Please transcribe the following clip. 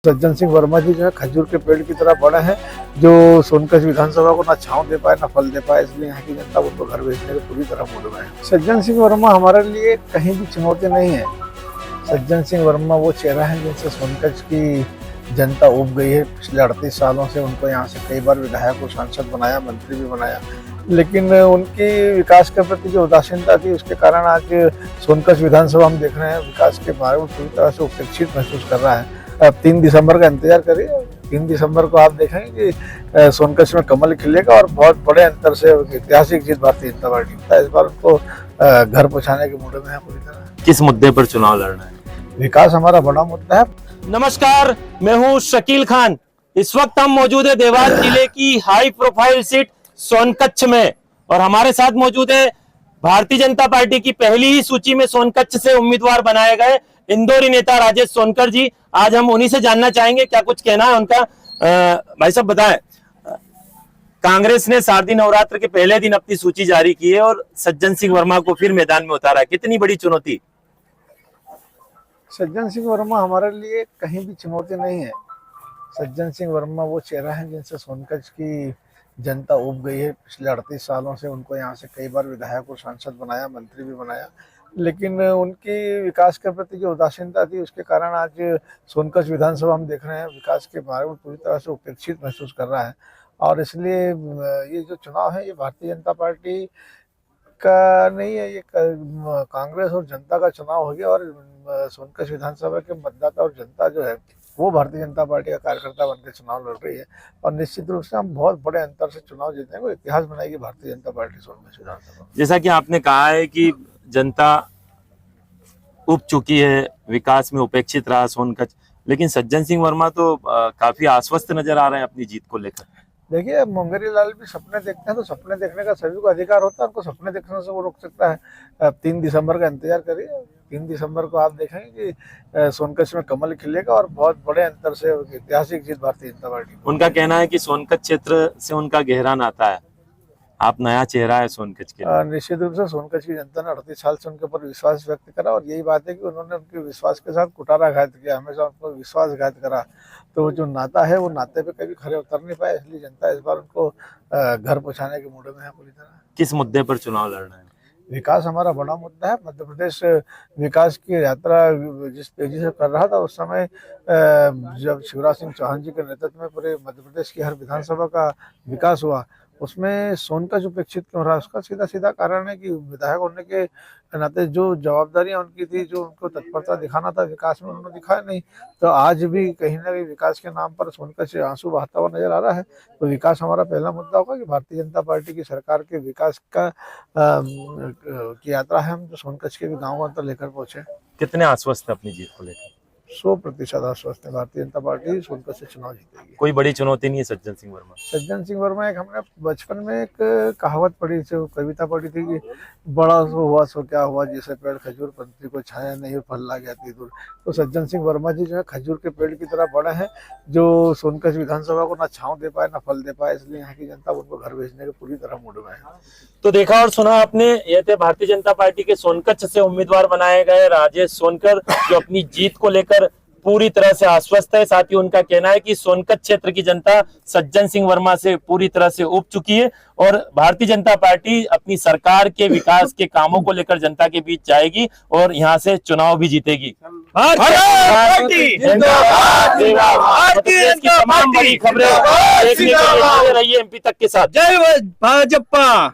सज्जन सिंह वर्मा जी जो है खजूर के पेड़ की तरह बड़े हैं, जो सोनकच्छ विधानसभा को ना छांव दे पाए ना फल दे पाए, इसलिए यहाँ की जनता उनको घर भेजने के पूरी तरह मूड में है। सज्जन सिंह वर्मा हमारे लिए कहीं भी चुनौती नहीं है। सज्जन सिंह वर्मा वो चेहरा है जिनसे सोनकच्छ की जनता उब गई है। पिछले 38 सालों से उनको यहाँ से कई बार विधायक और सांसद बनाया, मंत्री भी बनाया, लेकिन उनकी विकास के प्रति जो उदासीनता थी उसके कारण आज सोनकच्छ विधानसभा हम देख रहे हैं विकास के बारे में पूरी तरह से उपेक्षित महसूस कर रहा है। अब 3 दिसंबर का इंतजार करिए। 3 दिसंबर को आप देखेंगे कि सोनकच्छ में कमल खिलेगा और बहुत बड़े अंतर से ऐतिहासिक जीत भारतीय जनता पार्टी का। इस बार उनको घर पहुंचाने के मूड में है पूरी तरह। किस मुद्दे पर चुनाव लड़ना है? विकास हमारा बड़ा मुद्दा है। नमस्कार, मैं हूं शकील खान। इस वक्त हम मौजूद है देवास जिले की हाई प्रोफाइल सीट सोनकच्छ में, और हमारे साथ मौजूद है भारतीय जनता पार्टी की पहली ही सूची में सोनकच्छ से उम्मीदवार बनाए गए इंदौरी नेता राजेश सोनकर जी। आज हम उन्हीं से जानना चाहेंगे क्या कुछ कहना है उनका। भाई साहब बताएं, कांग्रेस ने शारदीय नवरात्र के पहले दिन अपनी सूची जारी की है और सज्जन सिंह वर्मा को फिर मैदान में उतारा है। कितनी बड़ी चुनौती? सज्जन सिंह वर्मा हमारे लिए कहीं भी चुनौती नहीं है। सज्जन सिंह वर्मा वो चेहरा है जिनसे सोनकच्छ की जनता उब गई है। पिछले 38 सालों से उनको यहाँ से कई बार विधायक और सांसद बनाया, मंत्री भी बनाया, लेकिन उनकी विकास के प्रति जो उदासीनता थी उसके कारण आज सोनकच्छ विधानसभा हम देख रहे हैं विकास के बारे में पूरी तरह से उपेक्षित महसूस कर रहा है। और इसलिए ये जो चुनाव है ये भारतीय जनता पार्टी का नहीं है, ये कांग्रेस और जनता का चुनाव हो गया। और सोनकच्छ विधानसभा के मतदाता और जनता जो है वो भारतीय जनता पार्टी का कार्यकर्ता बनकर चुनाव लड़ रही है, और निश्चित रूप से हम बहुत बड़े अंतर से चुनाव जीतने को इतिहास बनाएगी भारतीय जनता पार्टी सोनकच्छ विधानसभा। जैसा कि आपने कहा है कि जनता उब चुकी है, विकास में उपेक्षित रहा सोनकच्छ, लेकिन सज्जन सिंह वर्मा तो काफी आश्वस्त नजर आ रहे हैं अपनी जीत को लेकर। देखिए, मुंगेरी लाल भी सपने देखते हैं, तो सपने देखने का सभी को अधिकार होता है, उनको सपने देखने से वो रोक सकता है। अब 3 दिसंबर का इंतजार करिए। 3 दिसंबर को आप देखेंगे कि सोनकच्छ में कमल खिलेगा और बहुत बड़े अंतर से ऐतिहासिक जीत भारतीय जनता पार्टी। उनका कहना है कि सोनकच्छ क्षेत्र से उनका गहरा नाता है, आप नया चेहरा है सोनकच्छ के। निश्चित रूप से सोनकच्छ की जनता ने 38 साल से उनके ऊपर विश्वास व्यक्त करा, और यही बात है कि उन्होंने उनके विश्वास के साथ कुठाराघात किया, हमेशा उनको विश्वासघात करा। तो वो जो नाता है वो नाते पे कभी खरे उतर नहीं पाए, इसलिए जनता इस बार उनको घर पहुंचाने के मूड में है पूरी तरह। किस मुद्दे पर चुनाव लड़ना है? विकास हमारा बड़ा मुद्दा है। मध्य प्रदेश विकास की यात्रा जिस तेजी से कर रहा था उस समय जब शिवराज सिंह चौहान जी के नेतृत्व में पूरे मध्य प्रदेश की हर विधानसभा का विकास हुआ, उसमें सोनकच्छ उपेक्षित क्यों रहा? उसका सीधा सीधा कारण है कि विधायक होने के नाते जो जवाबदारियां उनकी थी, जो उनको तत्परता दिखाना था विकास में, उन्होंने दिखाया नहीं। तो आज भी कहीं ना कहीं विकास के नाम पर सोनकच्छ आंसू बहाता हुआ नजर आ रहा है। तो विकास हमारा पहला मुद्दा होगा कि भारतीय जनता पार्टी की सरकार के विकास का की यात्रा है, हम जो सोनकच्छ के भी गाँव अंतर लेकर पहुंचे। कितने आश्वस्त है अपनी जीत को लेकर? 100% आश्वस्त है भारतीय जनता पार्टी सोनकच्छ से चुनाव जीतेगी। कोई बड़ी चुनौती नहीं है सज्जन सिंह वर्मा? सज्जन सिंह वर्मा, एक हमने बचपन में एक कहावत पढ़ी थी, कविता पढ़ी थी कि बड़ा सो हुआ सो क्या हुआ, जैसे पेड़ खजूर पंथी को छाया नहीं फल ला गया इतनी दूर। तो सज्जन सिंह वर्मा जी जो है खजूर के पेड़ की तरह बड़े हैं, जो सोनकच्छ विधानसभा को ना छांव दे पाए ना फल दे पाए, इसलिए यहाँ की जनता उनको घर भेजने के पूरी तरह मूड में है। तो देखा और सुना आपने, ये थे भारतीय जनता पार्टी के सोनकच्छ से उम्मीदवार बनाए गए राजेश सोनकर, जो अपनी जीत को लेकर पूरी तरह से आश्वस्त है। साथ ही उनका कहना है कि सोनकच्छ क्षेत्र की जनता सज्जन सिंह वर्मा से पूरी तरह से उब चुकी है, और भारतीय जनता पार्टी अपनी सरकार के विकास के कामों को लेकर जनता के बीच जाएगी और यहाँ से चुनाव भी जीतेगी। तमाम बड़ी खबरें देखने के लिए रहिए एमपी तक के साथ। जय भाजपा।